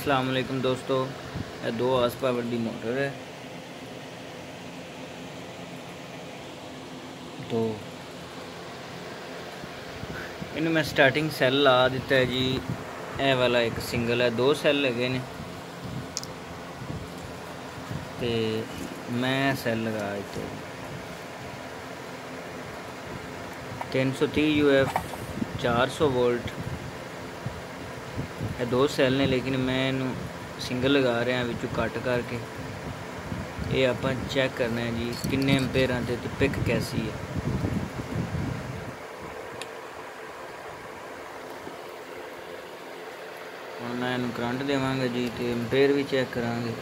अस्सलाम वालेकुम दोस्तों, यह 2 हार्स पावर की मोटर है। तो इन्हें मैं स्टार्टिंग सैल ला दिता है जी। यह वाला एक सिंगल है, 2 सैल लगे ने ते मैं सैल लगा दिते 330 UF 400 वोल्ट। ये 2 सैल ने, लेकिन मैं इनू सिंगल लगा रहा विचों कट करके। ये आप चेक करना है जी किन्ने एम्पेयर ते पिक कैसी है। हुण मैं इनू करंट देवांगा जी ते एम्पेयर भी चेक करांगे।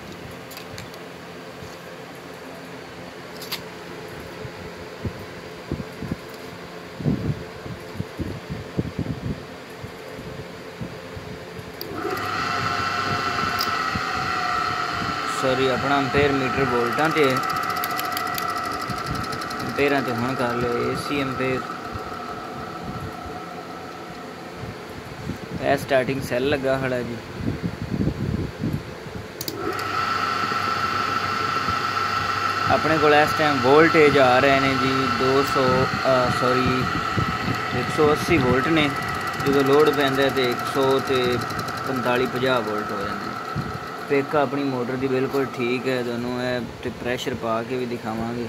सॉरी, अपना एम्पेयर मीटर वोल्टां ते एम्पेयरां ते हुण कर लो AC एम्पेयर। यह स्टार्टिंग सैल लगा खड़ा जी। अपने को इस टाइम वोल्टेज आ रहे हैं जी 180 वोल्ट ने। जो लोड पैंदा तो 100 ते 45-50 वोल्ट हो जाते। पिक अपनी मोटर की बिल्कुल ठीक है। तुहानूं प्रैशर पा के भी दिखावांगे।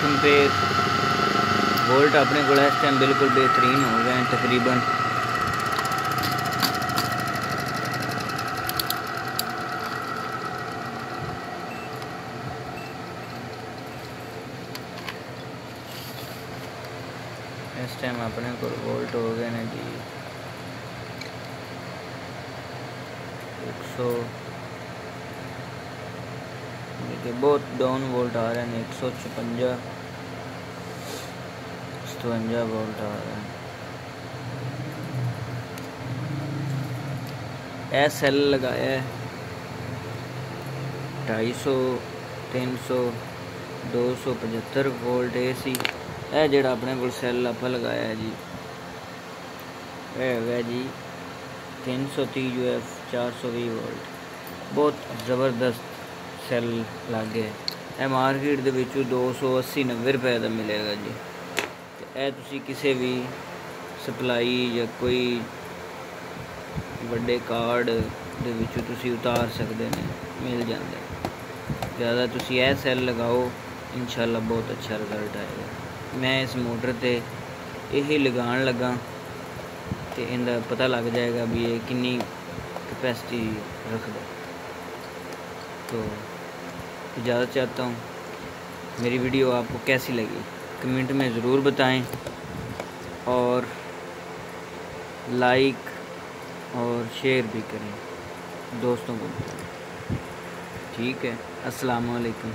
एम्पेयर वोल्ट अपने को इस टाइम बिल्कुल बेहतरीन हो गए हैं तकरीबन। इस टाइम अपने को वोल्ट हो गए हैं जी 100, बहुत डाउन वोल्ट आ रहे हैं। 156 57 वोल्ट आ रहे हैं। यह सैल लगाया है 250, 300, 275 वोल्ट AC। यह जोड़ा अपने को सैल आप लगाया है जी, यह है जी 330 UF 420 वोल्ट। बहुत ज़बरदस्त सैल लग गया। यह मार्केट के 280-90 रुपए का मिलेगा जी। यह तुसी किसी भी सप्लाई या कोई बड़े कार्ड दे विचों तुसी उतार सकते हैं, मिल जाते। ज़्यादा तुसी यह सैल लगाओ, इंशाल्लाह बहुत अच्छा रिजल्ट आएगा। मैं इस मोटर ते यही लगान लगा तो इनका पता लग जाएगा भी ये कितनी कैपेसिटी रखता। तो इजाज़त चाहता हूँ। मेरी वीडियो आपको कैसी लगी कमेंट में ज़रूर बताएं, और लाइक और शेयर भी करें, दोस्तों को बताएं। ठीक है, अस्सलाम वालेकुम।